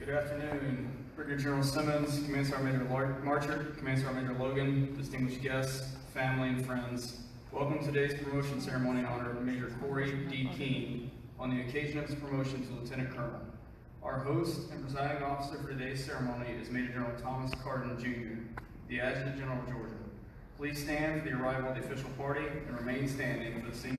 Good afternoon, Brigadier General Simmons, Command Sergeant Major Marchard, Command Sergeant Major Logan, distinguished guests, family, and friends. Welcome to today's promotion ceremony in honor of Major Corey D. King on the occasion of his promotion to Lieutenant Colonel. Our host and presiding officer for today's ceremony is Major General Thomas Carden, Jr., the Adjutant General of Georgia. Please stand for the arrival of the official party and remain standing for the singing.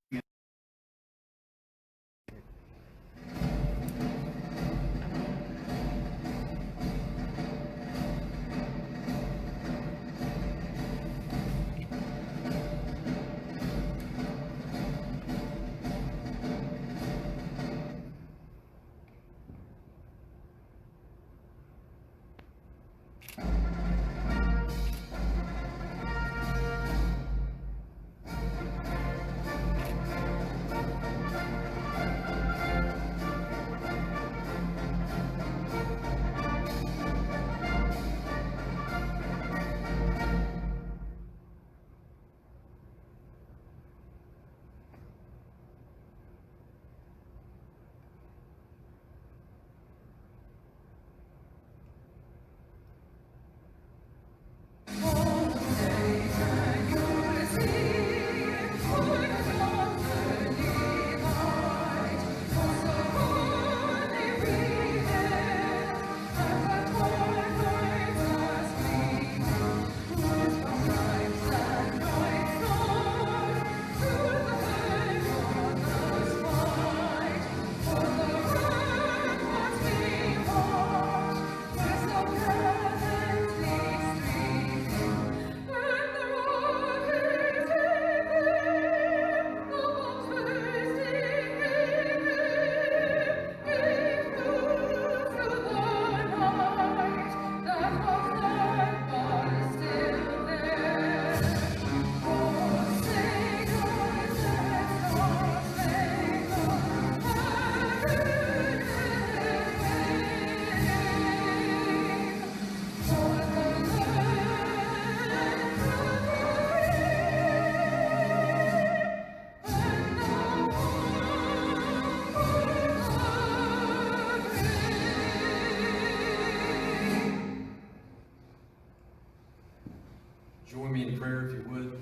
Join me in prayer if you would.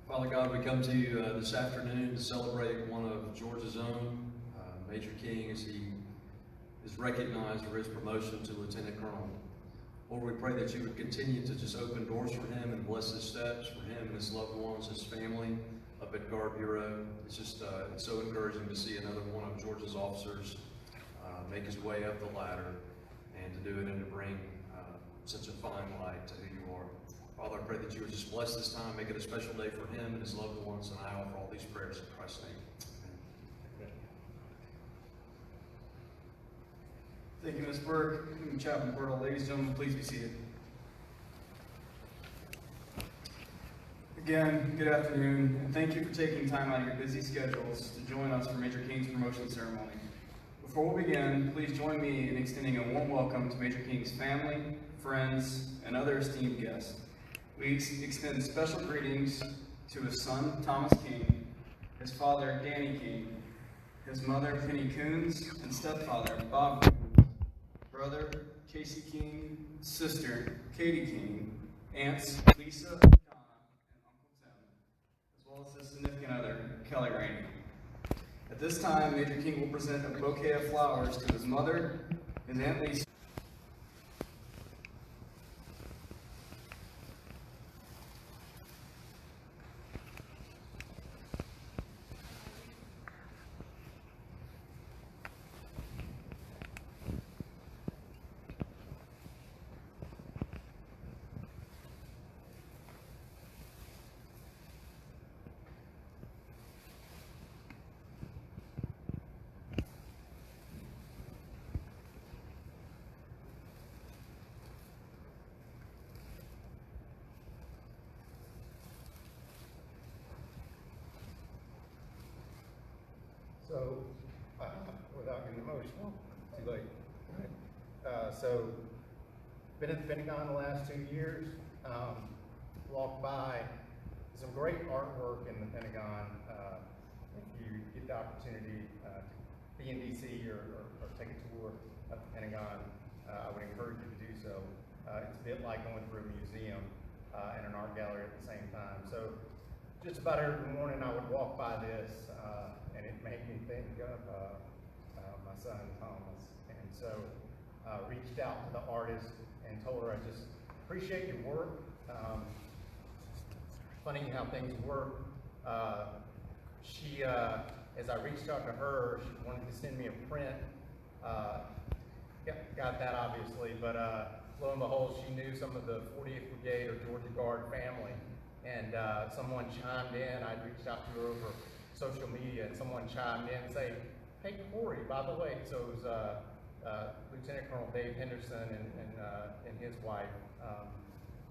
Father God, we come to you this afternoon to celebrate one of Georgia's own, Major King, as he is recognized for his promotion to Lieutenant Colonel. Lord, we pray that you would continue to just open doors for him and bless his steps for him and his loved ones, his family up at Guard Bureau. It's just it's so encouraging to see another one of Georgia's officers make his way up the ladder and to do it and to bring such a fine light to who you are. Father, I pray that you would just bless this time, make it a special day for him and his loved ones, and I offer all these prayers in Christ's name. Amen. Thank you, Ms. Burke. Chaplain Bertle, ladies and gentlemen, please be seated. Again, good afternoon, and thank you for taking time out of your busy schedules to join us for Major King's promotion ceremony. Before we begin, please join me in extending a warm welcome to Major King's family, friends, and other esteemed guests. We extend special greetings to his son, Thomas King, his father, Danny King, his mother, Penny Coons, and stepfather, Bob Coons, brother, Casey King, sister, Katie King, aunts, Lisa, Donna, and Uncle Tim, as well as his significant other, Kelly Rainey. At this time, Major King will present a bouquet of flowers to his mother, his Aunt Lisa. So, without getting emotional, too late. So, been at the Pentagon the last 2 years. Walked by some great artwork in the Pentagon. If you get the opportunity to be in DC or take a tour, of the Pentagon, I would encourage you to do so. It's a bit like going through a museum and an art gallery at the same time. So just about every morning I would walk by this, and it made me think of my son Thomas. And so reached out to the artist and told her I just appreciate your work. Funny how things work. She, as I reached out to her, she wanted to send me a print. Got that obviously, but lo and behold, she knew some of the 40th Brigade or Georgia Guard family, and someone chimed in. I reached out to her over social media, and someone chimed in and say, "Hey Corey, by the way," so it was Lieutenant Colonel Dave Henderson and his wife.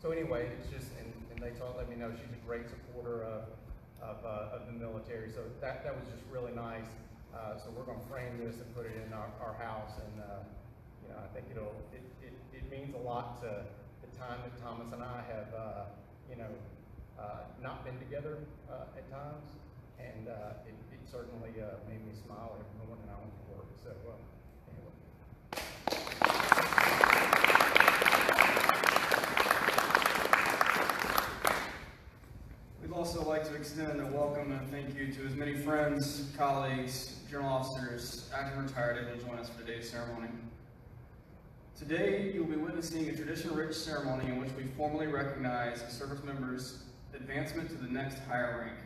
So anyway, it's just, and they let me know she's a great supporter of the military. So that was just really nice. So we're going to frame this and put it in our house, and you know, I think it means a lot to the time that Thomas and I have you know, not been together at times, and it certainly made me smile every morning I went to work. So anyway. We'd also like to extend a welcome and a thank you to as many friends, colleagues, general officers, active and retired able to join us for today's ceremony. Today, you will be witnessing a tradition-rich ceremony in which we formally recognize a service member's advancement to the next higher rank.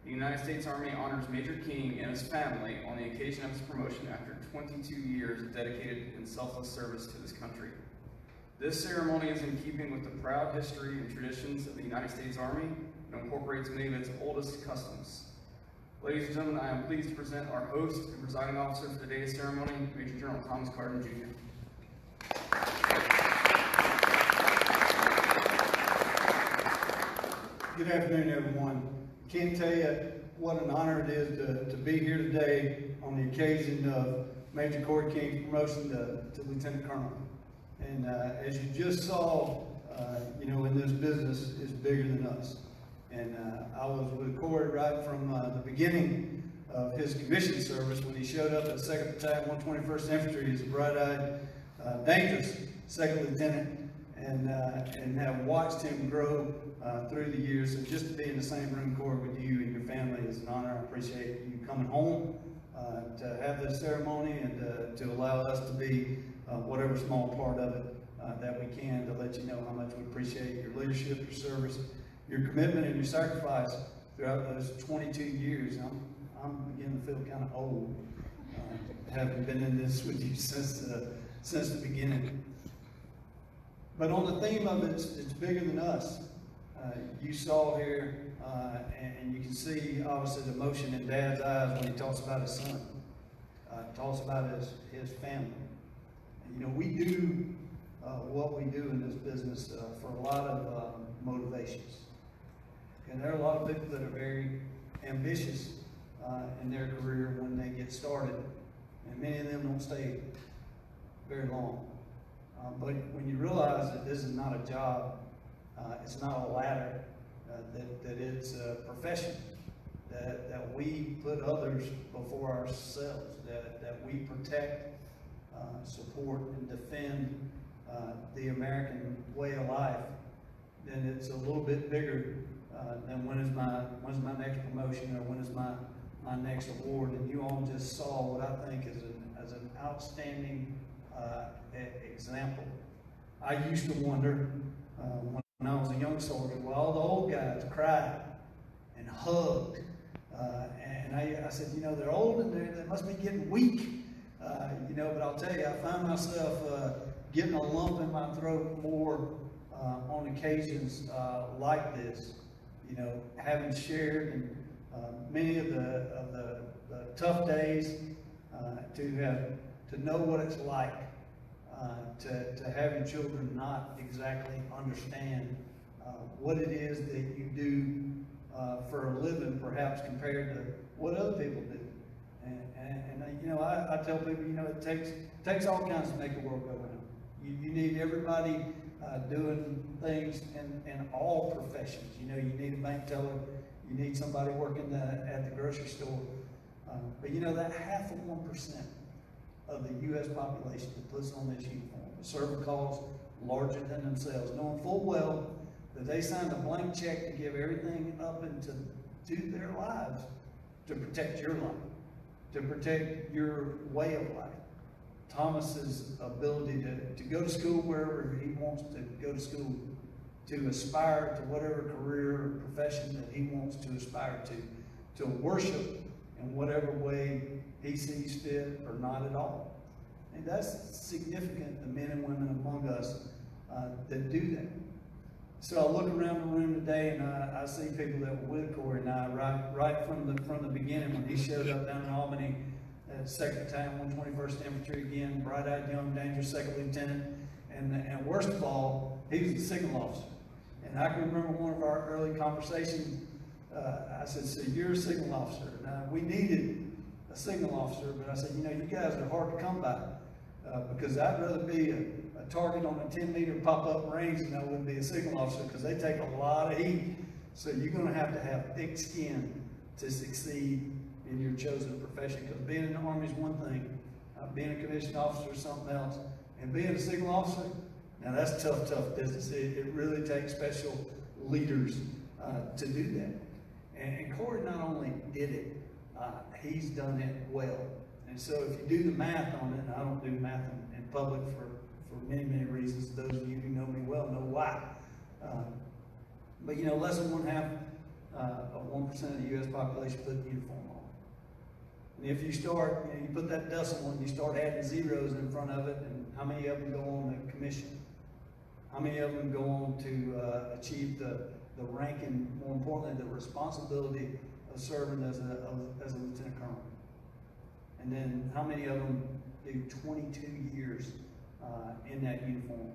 The United States Army honors Major King and his family on the occasion of his promotion after 22 years of dedicated and selfless service to this country. This ceremony is in keeping with the proud history and traditions of the United States Army and incorporates many of its oldest customs. Ladies and gentlemen, I am pleased to present our host and presiding officer for today's ceremony, Major General Thomas Carden, Jr. Good afternoon, everyone. Can't tell you what an honor it is to be here today on the occasion of Major Corey King's promotion to Lieutenant Colonel. And as you just saw, you know, in this business is bigger than us. And I was with Corey right from the beginning of his commission service when he showed up at 2nd Battalion, 121st Infantry as a bright-eyed, dangerous second lieutenant, and have watched him grow through the years. And just to be in the same room, Corey, with you and your family is an honor. I appreciate you coming home to have this ceremony and to allow us to be whatever small part of it that we can, to let you know how much we appreciate your leadership, your service, your commitment, and your sacrifice throughout those 22 years. I'm beginning to feel kind of old, having been in this with you since the beginning. But on the theme of it's bigger than us. You saw here, and you can see obviously the emotion in Dad's eyes when he talks about his son, talks about his family. And, you know, we do what we do in this business for a lot of motivations. And there are a lot of people that are very ambitious in their career when they get started, and many of them don't stay very long. But when you realize that this is not a job, it's not a ladder, that it's a profession, that we put others before ourselves, that we protect, support, and defend the American way of life, then it's a little bit bigger than when's my next promotion or when is my next award. And you all just saw what I think is an outstanding example. I used to wonder when I was a young soldier, well, all the old guys cried and hugged, and I said, you know, they're old and they must be getting weak, you know. But I'll tell you, I find myself getting a lump in my throat more on occasions like this, you know, having shared in many of the tough days, to know what it's like to have your children not exactly understand what it is that you do for a living, perhaps compared to what other people do. And you know, I tell people, you know, it takes all kinds to make the world go round. You need everybody doing things in all professions. You know, you need a bank teller, you need somebody working at the grocery store. But you know, that half of 1% of the U.S. population that puts on this uniform, to serve a cause larger than themselves, knowing full well that they signed a blank check to give everything up and to do their lives to protect your life, to protect your way of life. Thomas's ability to go to school wherever he wants to go to school, to aspire to whatever career or profession that he wants to aspire to worship in whatever way he sees fit or not at all. And that's significant, the men and women among us that do that. So I look around the room today and I see people that were with Corey and I right from the beginning when he showed up down in Albany at 2nd Battalion, 121st Infantry again, bright-eyed, young, dangerous, second lieutenant. And worst of all, he was a signal officer. And I can remember one of our early conversations, I said, so you're a signal officer. Now, we needed a signal officer, but I said, you know, you guys are hard to come by because I'd rather be a target on a 10-meter pop-up range than I would be a signal officer because they take a lot of heat. So you're going to have thick skin to succeed in your chosen profession, because being in the Army is one thing, being a commissioned officer is something else, and being a signal officer, now that's tough business. It really takes special leaders to do that. And Corey not only did it, he's done it well. And so if you do the math on it, and I don't do math in public for many, many reasons, those of you who know me well know why. But you know, less than 1/2 of 1% of the U.S. population put the uniform on. And if you start, you know, you put that decimal and you start adding zeros in front of it, and how many of them go on to commission? How many of them go on to achieve the rank and, more importantly, the responsibility of serving as a lieutenant colonel? And then how many of them do 22 years in that uniform,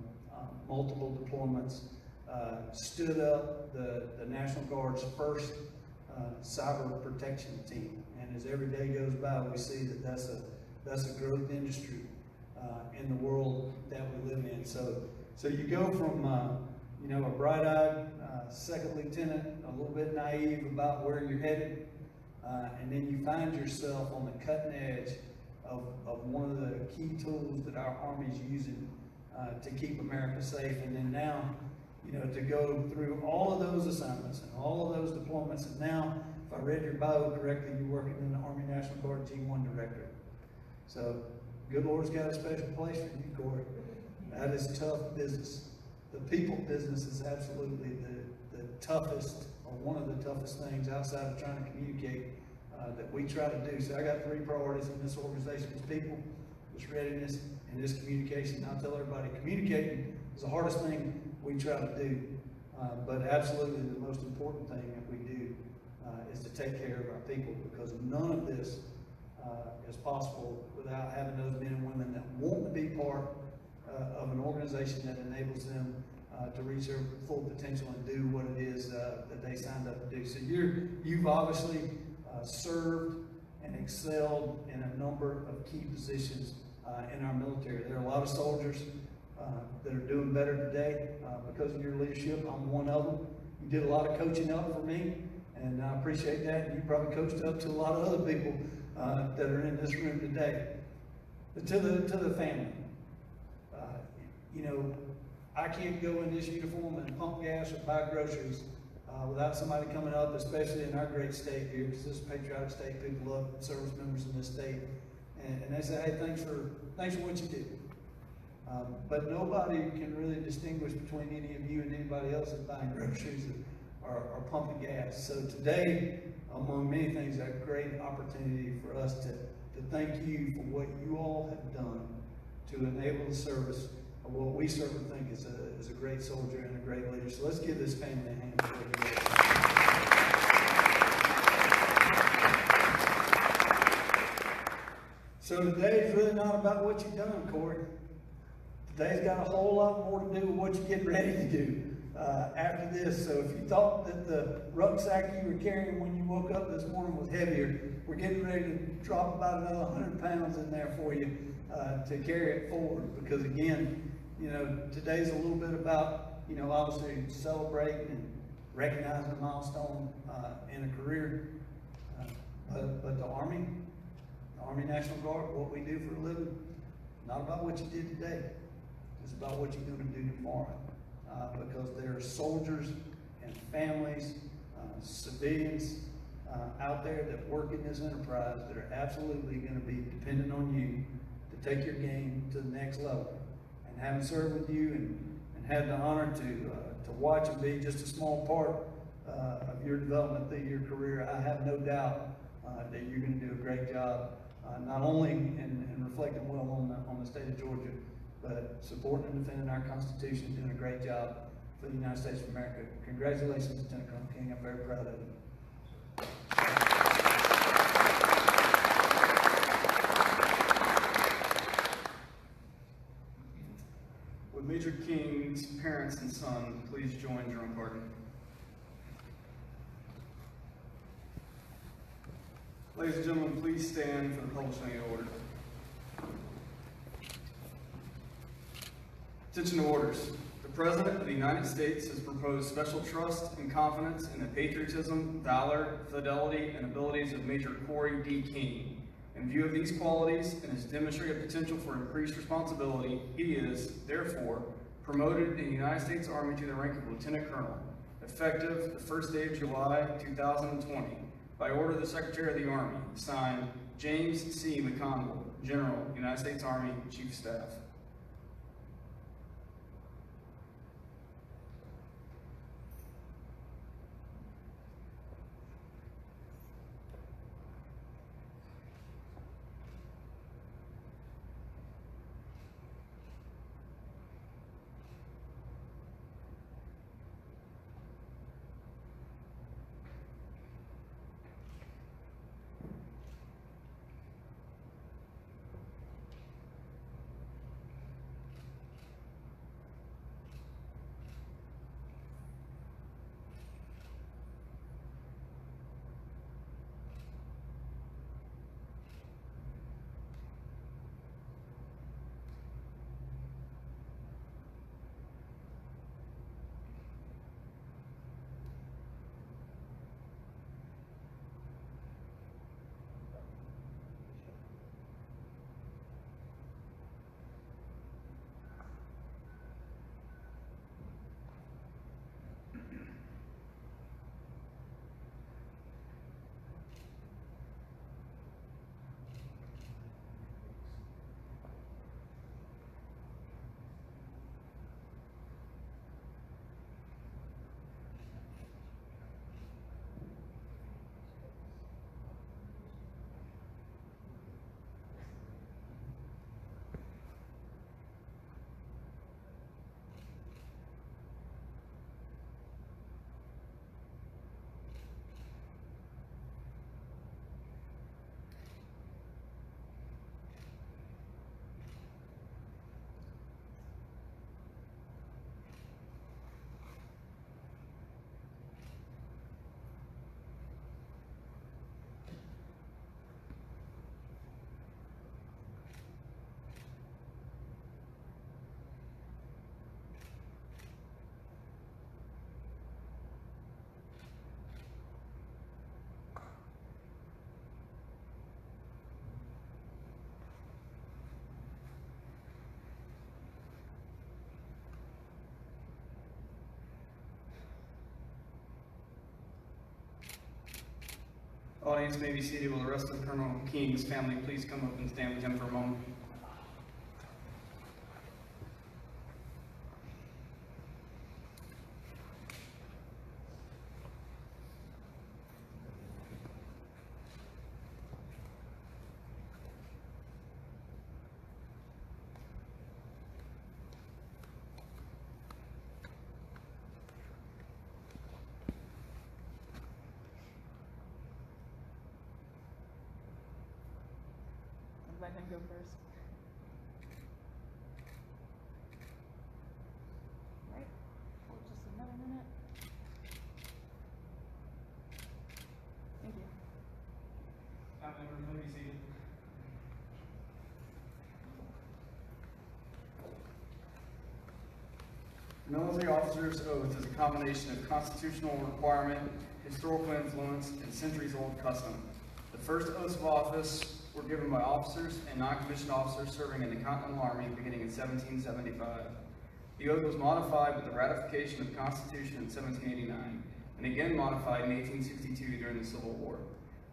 multiple deployments, stood up the National Guard's first cyber protection team. And as every day goes by, we see that that's a growth industry in the world that we live in. So you go from you know, a bright-eyed second lieutenant, a little bit naive about where you're headed, and then you find yourself on the cutting edge of one of the key tools that our Army is using to keep America safe. And then now, you know, to go through all of those assignments and all of those deployments, and now, if I read your bio correctly, you're working in the Army National Guard G1 Directorate. So, good Lord's got a special place for you, Corey. That is tough business. The people business is absolutely the toughest, or one of the toughest things outside of trying to communicate that we try to do. So I got 3 priorities in this organization: it's people, it's readiness, and it's communication. I'll tell everybody, communicating is the hardest thing we try to do, but absolutely the most important thing that we do is to take care of our people, because none of this is possible without having those men and women that want to be part of an organization that enables them to reach their full potential and do what it is that they signed up to do. So you've obviously served and excelled in a number of key positions in our military. There are a lot of soldiers that are doing better today because of your leadership. I'm one of them. You did a lot of coaching up for me, and I appreciate that. And you probably coached up to a lot of other people that are in this room today. But to the family, you know, I can't go in this uniform and pump gas or buy groceries without somebody coming up, especially in our great state here, because this is a patriotic state. People love service members in this state, and they say, hey, thanks for what you do. But nobody can really distinguish between any of you and anybody else that's buying groceries or pumping gas. So today, among many things, a great opportunity for us to thank you for what you all have done to enable the service of what we certainly think is a great soldier and a great leader. So let's give this family a hand for what you are. So today is really not about what you've done, Corey. Today's got a whole lot more to do with what you're getting ready to do after this. So if you thought that the rucksack you were carrying when you woke up this morning was heavier, we're getting ready to drop about another 100 pounds in there for you to carry it forward. Because again, you know, today's a little bit about, you know, obviously celebrating and recognizing a milestone in a career. But the Army, the Army National Guard, what we do for a living, not about what you did today. It's about what you're gonna do tomorrow. Because there are soldiers and families, civilians, out there that work in this enterprise that are absolutely gonna be dependent on you to take your game to the next level. And having served with you and had the honor to watch and be just a small part of your development through your career, I have no doubt that you're gonna do a great job, not only in reflecting well on the state of Georgia, but supporting and defending our Constitution, doing a great job for the United States of America. Congratulations, Lieutenant Colonel King. I'm very proud of you. Would Major King's parents and son please join Jerome Carden? Ladies and gentlemen, please stand for the publishing of the order. Attention to orders. The President of the United States has proposed special trust and confidence in the patriotism, valor, fidelity, and abilities of Major Corey D. King. In view of these qualities and his demonstrated potential for increased responsibility, he is, therefore, promoted in the United States Army to the rank of Lieutenant Colonel, effective the first day of July 2020, by order of the Secretary of the Army, signed James C. McConville, General, United States Army, Chief of Staff. Audience may be seated. Will the rest of Colonel King's family please come up and stand with him for a moment? Let him go first. Right, hold just another minute. Thank you. Members may be seated. The military officer's oath is a combination of constitutional requirement, historical influence, and centuries-old custom. The first oath of office were given by officers and non-commissioned officers serving in the Continental Army beginning in 1775. The oath was modified with the ratification of the Constitution in 1789, and again modified in 1862 during the Civil War.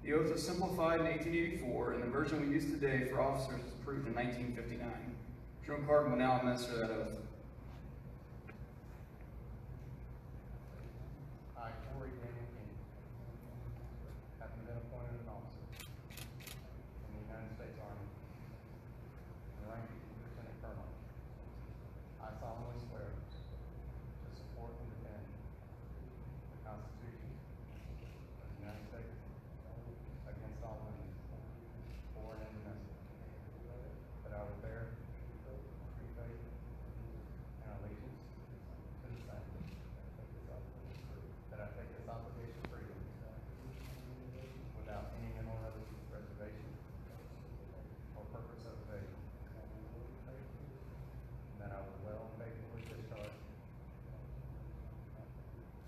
The oath was simplified in 1884, and the version we use today for officers was approved in 1959. Jerome Carden will now administer that oath. I, Corey Daniel King, having been appointed an officer in the United States Army, in the rank of Lieutenant Colonel, I solemnly swear to support and defend the Constitution of the United States against all enemies, foreign and domestic, that I will bear true faith and allegiance to the same, that I take this obligation freely, without any mental reservation or purpose of evasion, and that I will well and faithfully discharge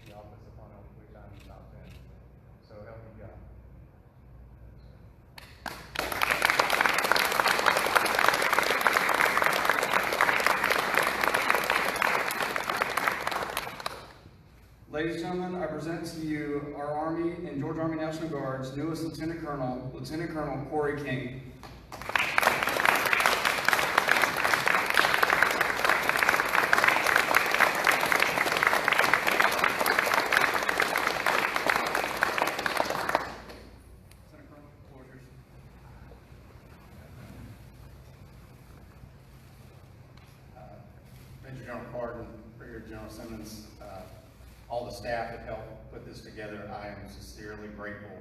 the office upon which I am about to enter. So help me God. Ladies and gentlemen, I present to you our Army and Georgia Army National Guard's newest Lieutenant Colonel, Lieutenant Colonel Corey King. Lieutenant Colonel, the floor is yours. Major General Carden, Brigadier General Simmons, all the staff that helped put this together, I am sincerely grateful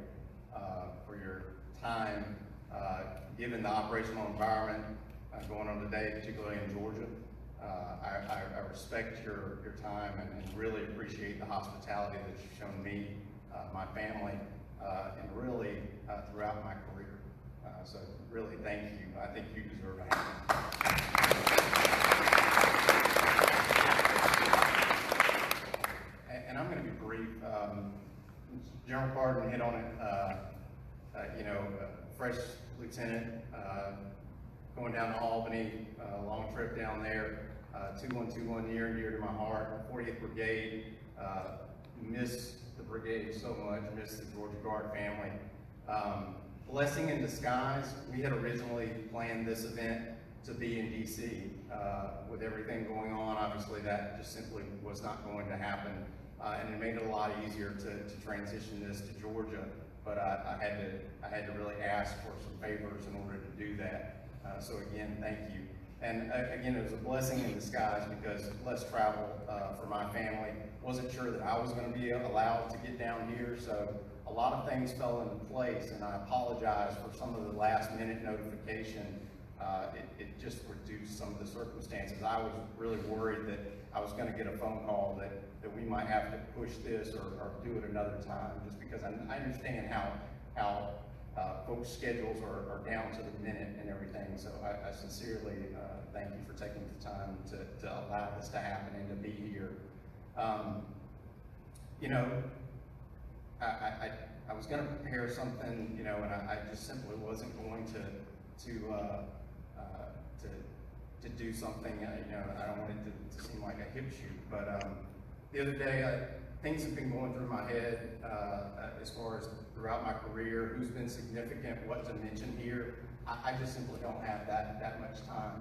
for your time, given the operational environment going on today, particularly in Georgia. I respect your time and really appreciate the hospitality that you've shown me, my family, and really throughout my career. So really, thank you. I think you deserve a hand. And I'm going to be brief. General Carden hit on it. Fresh lieutenant going down to Albany, long trip down there. 2121 near and dear to my heart. 40th Brigade. Miss the brigade so much. Miss the Georgia Guard family. Blessing in disguise. We had originally planned this event to be in DC. With everything going on, obviously that just simply was not going to happen. And it made it a lot easier to transition this to Georgia. But I had to really ask for some favors in order to do that. So again, thank you. And again, it was a blessing in disguise because less travel for my family. Wasn't sure that I was going to be allowed to get down here, so a lot of things fell into place, and I apologize for some of the last minute notification. It just reduced some of the circumstances. I was really worried that I was going to get a phone call that we might have to push this or do it another time, just because I understand how folks' schedules are down to the minute and everything. So I sincerely thank you for taking the time to allow this to happen and to be here. I was going to prepare something, and I just simply wasn't going to do something. I don't want it to seem like a hip shoot, but the other day, things have been going through my head as far as throughout my career, who's been significant, what to mention here. I just simply don't have that much time.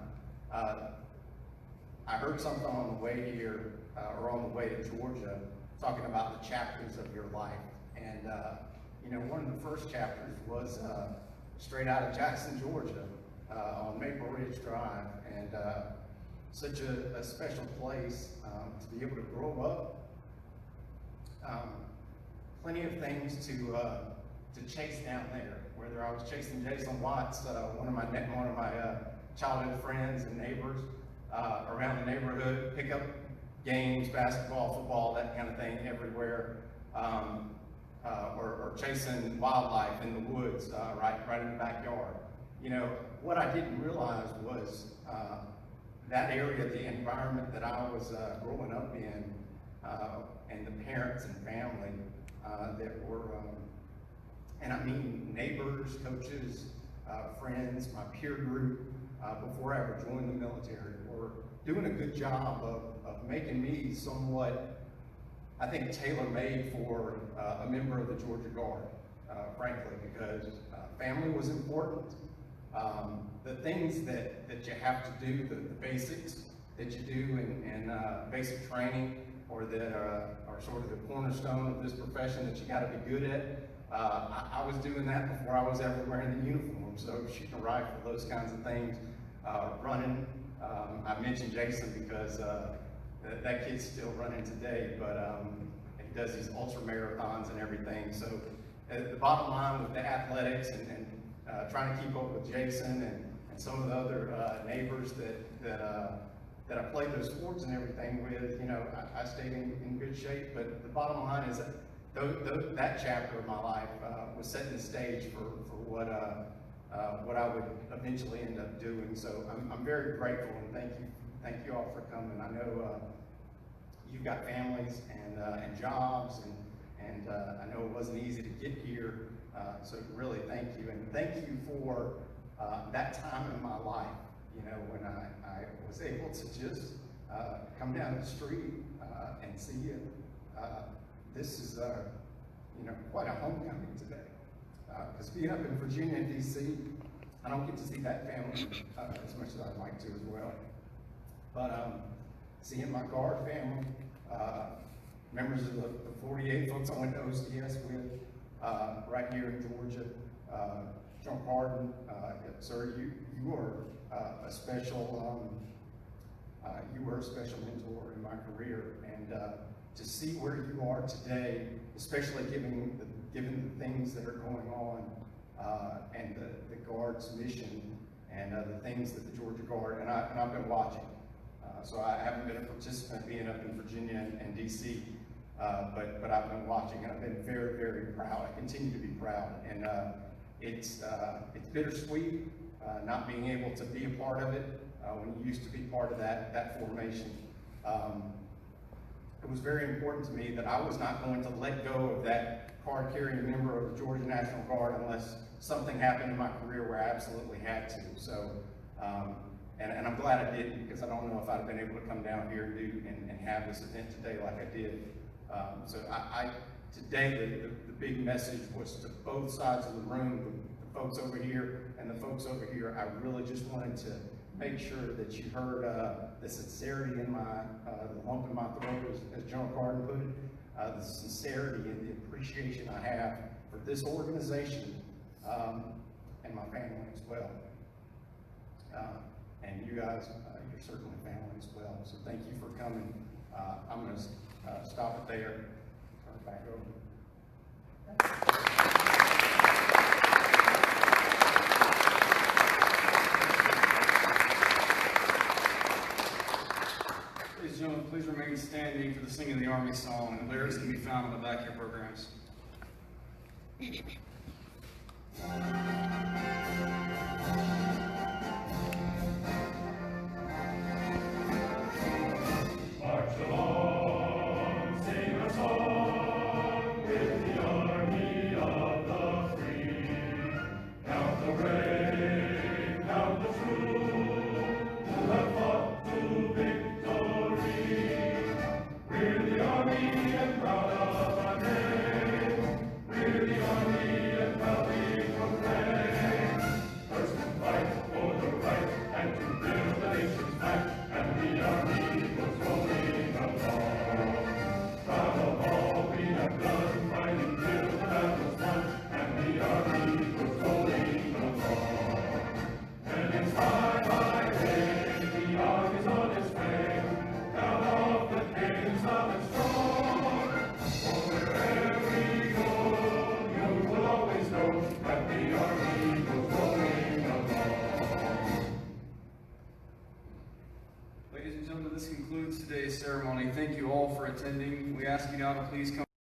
I heard something on the way here, or on the way to Georgia, talking about the chapters of your life. And one of the first chapters was straight out of Jackson, Georgia, on Maple Ridge Drive. And such a special place to be able to grow up. Plenty of things to chase down there. Whether I was chasing Jason Watts, one of my childhood friends and neighbors around the neighborhood, pick up games, basketball, football, that kind of thing everywhere, or chasing wildlife in the woods, right in the backyard. What I didn't realize was that area, the environment that I was growing up in, and the parents and family that were, and I mean neighbors, coaches, friends, my peer group, before I ever joined the military, were doing a good job of making me somewhat, I think, tailor-made for a member of the Georgia Guard, frankly, because family was important. The things that you have to do, the basics that you do in basic training, or that are sort of the cornerstone of this profession that you got to be good at. I was doing that before I was ever wearing the uniform. So shooting a rifle, those kinds of things, running. I mentioned Jason because that kid's still running today, but he does these ultra marathons and everything. So the bottom line with the athletics and trying to keep up with Jason and some of the other neighbors that I played those sports and everything with, you know, I stayed in good shape. But the bottom line is that chapter of my life was setting the stage for what I would eventually end up doing. So I'm very grateful, and thank you all for coming. I know you've got families and jobs, and I know it wasn't easy to get here. So really thank you, and thank you for that time in my life. You know, when I was able to just come down the street and see you. This is, you know, quite a homecoming today. Because being up in Virginia and DC, I don't get to see that family as much as I'd like to as well. But seeing my Guard family, members of the 48 folks I went to OCS with, right here in Georgia, John Pardon, sir, you are a special, you were a special mentor in my career, and to see where you are today, especially given the things that are going on, and the Guard's mission, and the things that the Georgia Guard, and I've been watching. So I haven't been a participant being up in Virginia and DC, but I've been watching, and I've been very, very proud. I continue to be proud, and it's bittersweet not being able to be a part of it when you used to be part of that formation. It was very important to me that I was not going to let go of that card-carrying member of the Georgia National Guard unless something happened in my career where I absolutely had to. So, and I'm glad I didn't, because I don't know if I'd have been able to come down here and have this event today like I did. So today the big message was to both sides of the room, the folks over here and the folks over here. I really just wanted to make sure that you heard the sincerity in the lump in my throat, as General Carden put it, the sincerity and the appreciation I have for this organization and my family as well. And you guys, you're certainly family as well. So thank you for coming. I'm going to stop it there. Turn it back over. Ladies and gentlemen, please remain standing for the singing of the Army song. The lyrics can be found on the back of your programs. March along, sing a song with the army of the free. Count the brave, count the true, who have fought to victory. We're the army and proud of our name. We're the army and proudly proclaim. First to fight for the right and to build the nation's might, and the army goes rolling along. Proud of all we have done, fighting till the battle's won, and the army goes rolling along. And it's high day, the army's on its way. Down off the caves loud and strong. For wherever we go, you will always know that the army goes rolling along. Ladies and gentlemen, this concludes today's ceremony. Thank you all for attending. We ask you now to please come